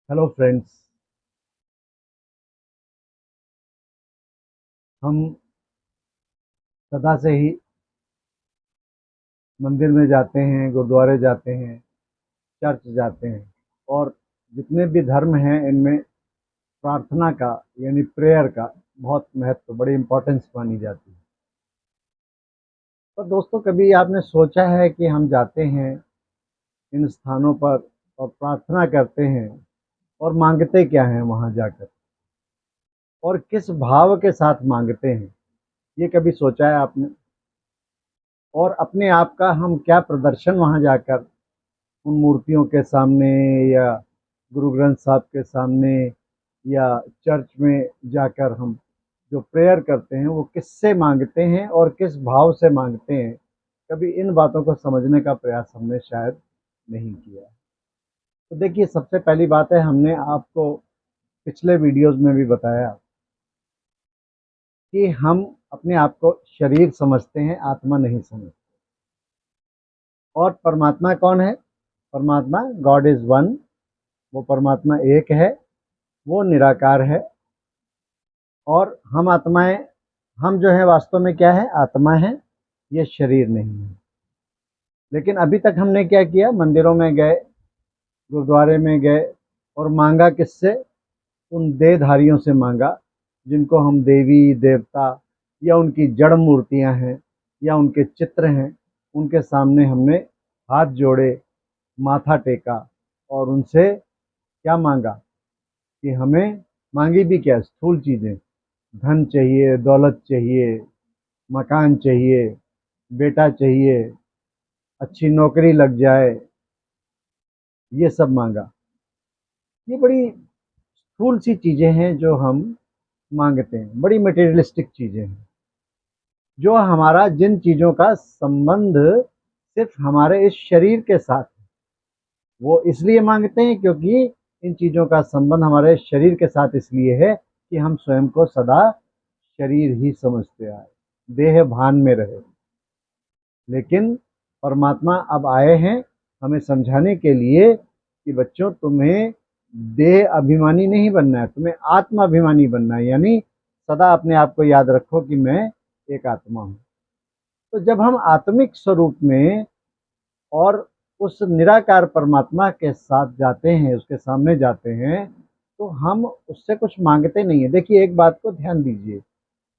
Hello friends. हम सदा से ही मंदिर में जाते हैं, गुरुद्वारे जाते हैं, चर्च जाते हैं और जितने भी धर्म हैं इनमें प्रार्थना का यानी प्रेयर का बहुत महत्व, बड़ी इम्पोर्टेंस मानी जाती है। तो दोस्तों, कभी आपने सोचा है कि हम जाते हैं इन स्थानों पर और प्रार्थना करते हैं और मांगते क्या हैं वहाँ जाकर, और किस भाव के साथ मांगते हैं? ये कभी सोचा है आपने? और अपने आप का हम क्या प्रदर्शन वहाँ जाकर उन मूर्तियों के सामने या गुरु ग्रंथ साहब के सामने या चर्च में जाकर हम जो प्रेयर करते हैं वो किससे मांगते हैं और किस भाव से मांगते हैं? कभी इन बातों को समझने का प्रयास हमने शायद नहीं किया है। तो देखिए, सबसे पहली बात है, हमने आपको पिछले वीडियोस में भी बताया कि हम अपने आप को शरीर समझते हैं, आत्मा नहीं समझते। और परमात्मा कौन है? परमात्मा, गॉड इज़ वन, वो परमात्मा एक है, वो निराकार है। और हम आत्माएं, हम जो है वास्तव में क्या है? आत्मा है, ये शरीर नहीं है। लेकिन अभी तक हमने क्या किया? मंदिरों में गए, गुरुद्वारे में गए और मांगा किससे? उन देहधारियों से मांगा जिनको हम देवी देवता या उनकी जड़ मूर्तियां हैं या उनके चित्र हैं, उनके सामने हमने हाथ जोड़े, माथा टेका और उनसे क्या मांगा कि हमें, मांगी भी क्या? स्थूल चीज़ें, धन चाहिए, दौलत चाहिए, मकान चाहिए, बेटा चाहिए, अच्छी नौकरी लग जाए, ये सब मांगा। ये बड़ी स्थूल सी चीज़ें हैं जो हम मांगते हैं, बड़ी मटेरियलिस्टिक चीज़ें हैं, जो हमारा, जिन चीज़ों का संबंध सिर्फ हमारे इस शरीर के साथ है। वो इसलिए मांगते हैं क्योंकि इन चीज़ों का संबंध हमारे शरीर के साथ इसलिए है कि हम स्वयं को सदा शरीर ही समझते आए, देह भान में रहे। लेकिन परमात्मा अब आए हैं हमें समझाने के लिए कि बच्चों, तुम्हें देह अभिमानी नहीं बनना है, तुम्हें आत्मा अभिमानी बनना है। यानी सदा अपने आप को याद रखो कि मैं एक आत्मा हूँ। तो जब हम आत्मिक स्वरूप में और उस निराकार परमात्मा के साथ जाते हैं, उसके सामने जाते हैं, तो हम उससे कुछ मांगते नहीं है। देखिए, एक बात को ध्यान दीजिए,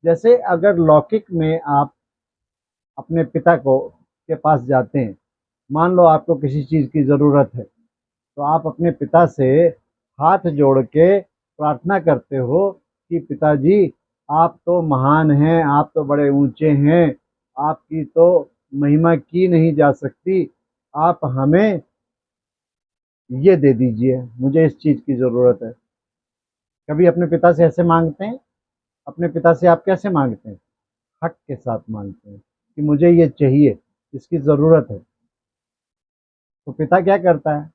जैसे अगर लौकिक में आप अपने पिता को के पास जाते हैं, मान लो आपको किसी चीज़ की ज़रूरत है, तो आप अपने पिता से हाथ जोड़ के प्रार्थना करते हो कि पिताजी, आप तो महान हैं, आप तो बड़े ऊंचे हैं, आपकी तो महिमा की नहीं जा सकती, आप हमें ये दे दीजिए, मुझे इस चीज़ की ज़रूरत है। कभी अपने पिता से ऐसे मांगते हैं? अपने पिता से आप कैसे मांगते हैं? हक के साथ मांगते हैं कि मुझे ये चाहिए, इसकी ज़रूरत है। तो पिता क्या करता है?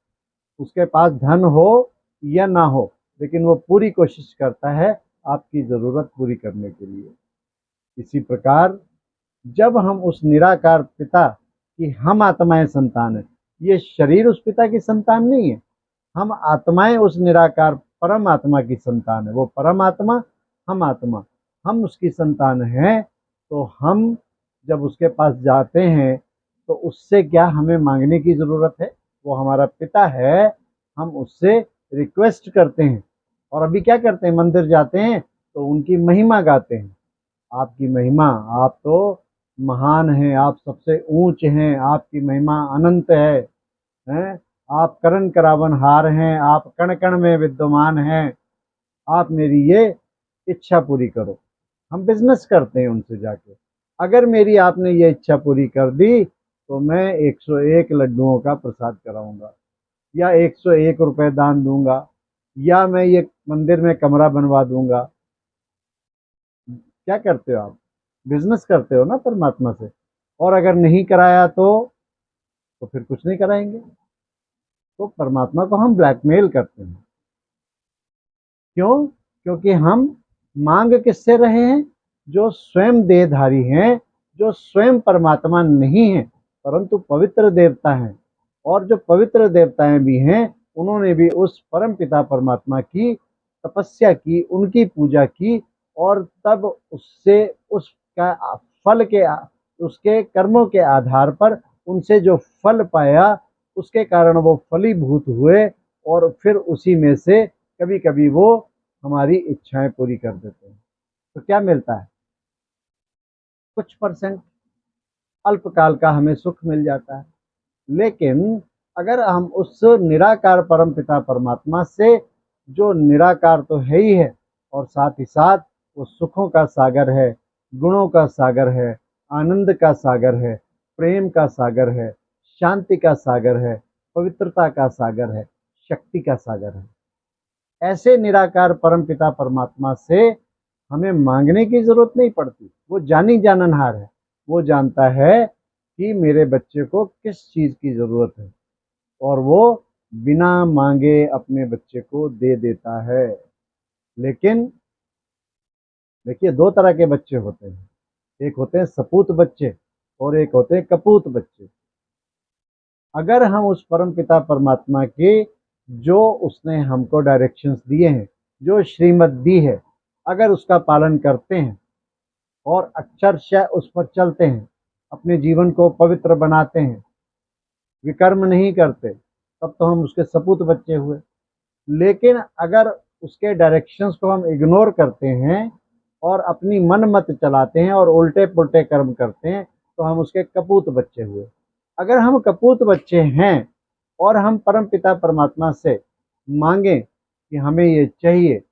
उसके पास धन हो या ना हो, लेकिन वो पूरी कोशिश करता है आपकी ज़रूरत पूरी करने के लिए। इसी प्रकार जब हम उस निराकार पिता की, हम आत्माएं संतान है, ये शरीर उस पिता की संतान नहीं है, हम आत्माएं उस निराकार परम आत्मा की संतान है। वो परम आत्मा, हम आत्मा, हम उसकी संतान हैं। तो हम जब उसके पास जाते हैं तो उससे क्या हमें मांगने की ज़रूरत है? वो हमारा पिता है, हम उससे रिक्वेस्ट करते हैं। और अभी क्या करते हैं? मंदिर जाते हैं तो उनकी महिमा गाते हैं। आपकी महिमा, आप तो महान हैं, आप सबसे ऊंच हैं, आपकी महिमा अनंत है, आप करण करावन हार हैं, आप कण कण में विद्यमान हैं, आप मेरी ये इच्छा पूरी करो। हम बिजनेस करते हैं उनसे जाके, अगर मेरी आपने ये इच्छा पूरी कर दी तो मैं 101 लड्डुओं का प्रसाद कराऊंगा, या 101 रुपए दान दूंगा, या मैं ये मंदिर में कमरा बनवा दूंगा। क्या करते हो आप? बिजनेस करते हो ना परमात्मा से। और अगर नहीं कराया तो फिर कुछ नहीं कराएंगे। तो परमात्मा को हम ब्लैकमेल करते हैं। क्यों? क्योंकि हम मांग किससे रहे हैं? जो स्वयं देहधारी हैं, जो स्वयं परमात्मा नहीं है परंतु पवित्र देवता हैं। और जो पवित्र देवताएं भी हैं उन्होंने भी उस परम पिता परमात्मा की तपस्या की, उनकी पूजा की, और तब उससे उसका फल के उसके कर्मों के आधार पर उनसे जो फल पाया, उसके कारण वो फलीभूत हुए, और फिर उसी में से कभी कभी वो हमारी इच्छाएं पूरी कर देते हैं। तो क्या मिलता है? कुछ परसेंट अल्पकाल का हमें सुख मिल जाता है। लेकिन अगर हम उस निराकार परम पिता परमात्मा से, जो निराकार तो है ही है और साथ ही साथ वो सुखों का सागर है, गुणों का सागर है, आनंद का सागर है, प्रेम का सागर है, शांति का सागर है, पवित्रता का सागर है, शक्ति का सागर है, ऐसे निराकार परम पिता परमात्मा से हमें मांगने की जरूरत नहीं पड़ती। वो जानी जाननहार है। वो जानता है कि मेरे बच्चे को किस चीज की जरूरत है, और वो बिना मांगे अपने बच्चे को दे देता है। लेकिन देखिए, दो तरह के बच्चे होते हैं। एक होते हैं सपूत बच्चे और एक होते हैं कपूत बच्चे। अगर हम उस परम पिता परमात्मा के, जो उसने हमको डायरेक्शंस दिए हैं, जो श्रीमत दी है, अगर उसका पालन करते हैं और अक्षरशः उस पर चलते हैं, अपने जीवन को पवित्र बनाते हैं, विकर्म नहीं करते, तब तो हम उसके सपूत बच्चे हुए। लेकिन अगर उसके डायरेक्शंस को हम इग्नोर करते हैं और अपनी मन मत चलाते हैं और उल्टे पुल्टे कर्म करते हैं, तो हम उसके कपूत बच्चे हुए। अगर हम कपूत बच्चे हैं और हम परम पिता परमात्मा से मांगें कि हमें ये चाहिए,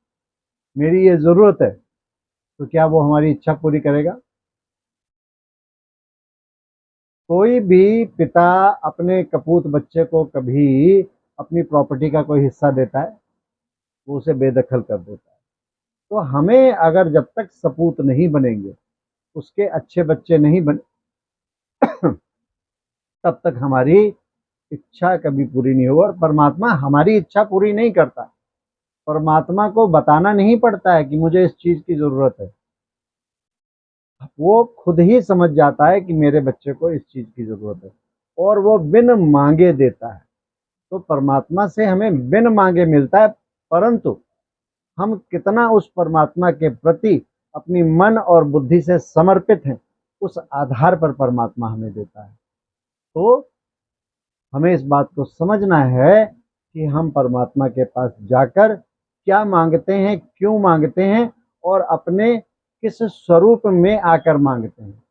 मेरी ये ज़रूरत है, तो क्या वो हमारी इच्छा पूरी करेगा? कोई भी पिता अपने कपूत बच्चे को कभी अपनी प्रॉपर्टी का कोई हिस्सा देता है? वो उसे बेदखल कर देता है। तो हमें अगर जब तक सपूत नहीं बनेंगे, उसके अच्छे बच्चे नहीं बने, तब तक हमारी इच्छा कभी पूरी नहीं होगी। और परमात्मा हमारी इच्छा पूरी नहीं करता। परमात्मा को बताना नहीं पड़ता है कि मुझे इस चीज की जरूरत है। वो खुद ही समझ जाता है कि मेरे बच्चे को इस चीज की जरूरत है, और वो बिन मांगे देता है। तो परमात्मा से हमें बिन मांगे मिलता है, परंतु हम कितना उस परमात्मा के प्रति अपनी मन और बुद्धि से समर्पित हैं, उस आधार पर परमात्मा हमें देता है। तो हमें इस बात को समझना है कि हम परमात्मा के पास जाकर क्या मांगते हैं, क्यों मांगते हैं, और अपने किस स्वरूप में आकर मांगते हैं।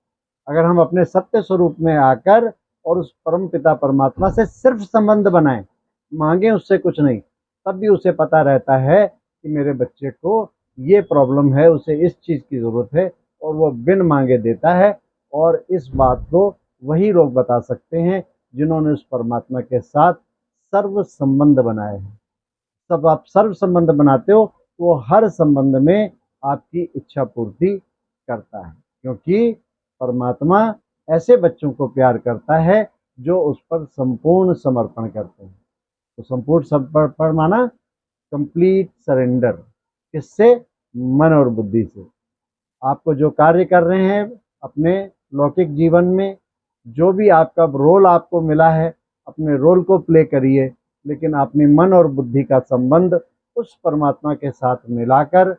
अगर हम अपने सत्य स्वरूप में आकर और उस परम पिता परमात्मा से सिर्फ संबंध बनाएं, मांगे उससे कुछ नहीं, तब भी उसे पता रहता है कि मेरे बच्चे को ये प्रॉब्लम है, उसे इस चीज़ की ज़रूरत है, और वो बिन मांगे देता है। और इस बात को वही लोग बता सकते हैं जिन्होंने उस परमात्मा के साथ सर्व संबंध बनाए हैं। तब आप सर्व संबंध बनाते हो तो वो हर संबंध में आपकी इच्छा पूर्ति करता है, क्योंकि परमात्मा ऐसे बच्चों को प्यार करता है जो उस पर संपूर्ण समर्पण करते हैं। तो संपूर्ण समर्पण माना कंप्लीट सरेंडर। किससे? मन और बुद्धि से। आपको जो कार्य कर रहे हैं अपने लौकिक जीवन में, जो भी आपका रोल आपको मिला है, अपने रोल को प्ले करिए, लेकिन अपने मन और बुद्धि का संबंध उस परमात्मा के साथ मिलाकर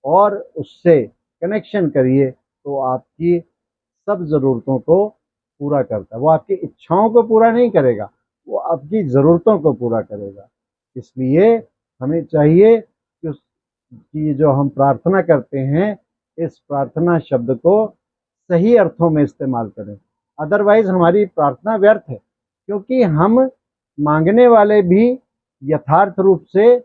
और उससे कनेक्शन करिए, तो आपकी सब ज़रूरतों को पूरा करता है। वो आपकी इच्छाओं को पूरा नहीं करेगा, वो आपकी ज़रूरतों को पूरा करेगा। इसलिए हमें चाहिए कि जो हम प्रार्थना करते हैं, इस प्रार्थना शब्द को सही अर्थों में इस्तेमाल करें। अदरवाइज हमारी प्रार्थना व्यर्थ है, क्योंकि हम मांगने वाले भी यथार्थ रूप से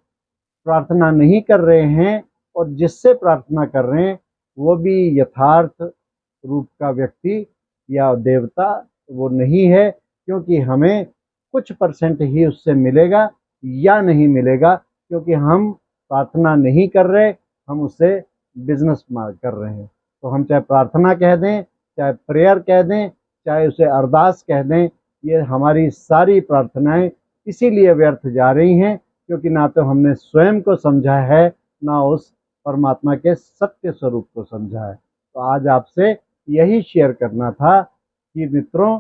प्रार्थना नहीं कर रहे हैं, और जिससे प्रार्थना कर रहे हैं वो भी यथार्थ रूप का व्यक्ति या देवता वो नहीं है, क्योंकि हमें कुछ परसेंट ही उससे मिलेगा या नहीं मिलेगा, क्योंकि हम प्रार्थना नहीं कर रहे, हम उससे बिजनेस कर रहे हैं। तो हम चाहे प्रार्थना कह दें, चाहे प्रेयर कह दें, चाहे उसे अरदास कह दें, ये हमारी सारी प्रार्थनाएं इसीलिए व्यर्थ जा रही हैं, क्योंकि ना तो हमने स्वयं को समझा है, ना उस परमात्मा के सत्य स्वरूप को समझा है। तो आज आपसे यही शेयर करना था कि मित्रों,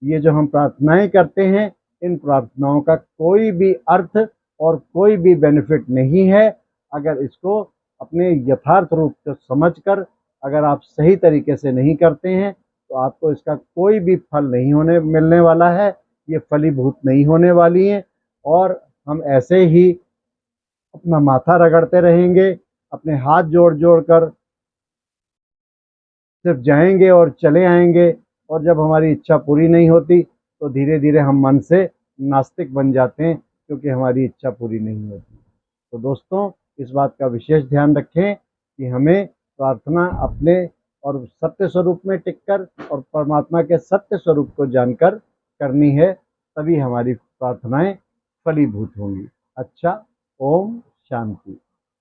ये जो हम प्रार्थनाएं करते हैं, इन प्रार्थनाओं का कोई भी अर्थ और कोई भी बेनिफिट नहीं है। अगर इसको अपने यथार्थ रूप से समझकर अगर आप सही तरीके से नहीं करते हैं तो आपको इसका कोई भी फल नहीं मिलने वाला है। ये फलीभूत नहीं होने वाली हैं और हम ऐसे ही अपना माथा रगड़ते रहेंगे, अपने हाथ जोड़ जोड़ कर सिर्फ जाएंगे और चले आएंगे, और जब हमारी इच्छा पूरी नहीं होती तो धीरे धीरे हम मन से नास्तिक बन जाते हैं, क्योंकि हमारी इच्छा पूरी नहीं होती। तो दोस्तों, इस बात का विशेष ध्यान रखें कि हमें प्रार्थना अपने और सत्य स्वरूप में टिककर और परमात्मा के सत्य स्वरूप को जानकर करनी है, तभी हमारी प्रार्थनाएं फलीभूत होंगी। अच्छा, ओम शांति।